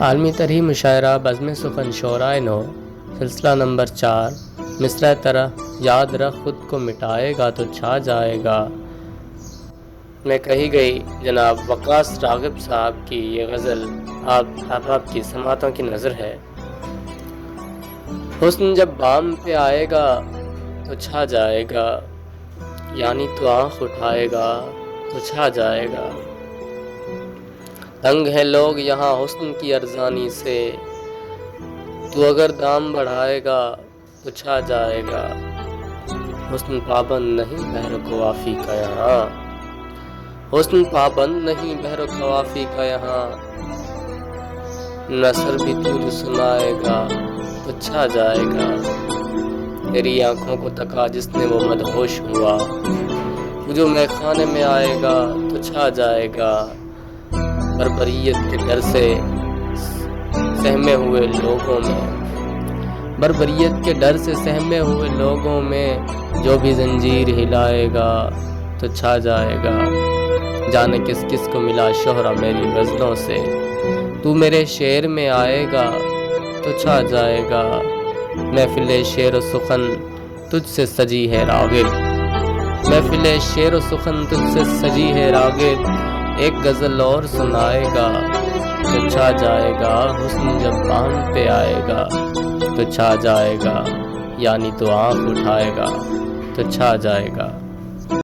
عالمی ترین مشاعرہ بزم سخن شعرائے نو سلسلہ نمبر 4 مصرع طرح یاد رکھ خود کو مٹائے گا تو چھا جائے گا میں کہی گئی جناب وقاص راغب صاحب کی یہ غزل آپ کی سماعتوں کی نظر ہے۔ حسن جب بام پہ آئے گا تو چھا جائے گا، یعنی تو آنکھ اٹھائے گا تو چھا جائے گا۔ تنگ ہے لوگ یہاں حسن کی ارزانی سے، تو اگر دام بڑھائے گا تو چھا جائے گا۔ حسن پابند نہیں بحر و کوافی کا یہاں، حسن پابند نہیں بحر و کوافی کا یہاں، نثر بھی تو جو سنائے گا تو چھا جائے گا۔ تیری آنکھوں کو تکا جس نے وہ مدہوش ہوا، تو جو میں خانے میں آئے گا تو چھا جائے گا۔ بربریت کے ڈر سے سہمے ہوئے لوگوں میں، بربریت کے ڈر سے سہمے ہوئے لوگوں میں جو بھی زنجیر ہلائے گا تو چھا جائے گا۔ جانے کس کس کو ملا شہرہ میری غزلوں سے، تو میرے شعر میں آئے گا تو چھا جائے گا۔ محفل شعر و سخن تجھ سے سجی ہے راغب، محفل شعر و سخن تجھ سے سجی ہے راغب، ایک غزل اور سنائے گا تو چھا جائے گا۔ حسن جب بام پہ آئے گا تو چھا جائے گا، یعنی تو آنکھ اٹھائے گا تو چھا جائے گا۔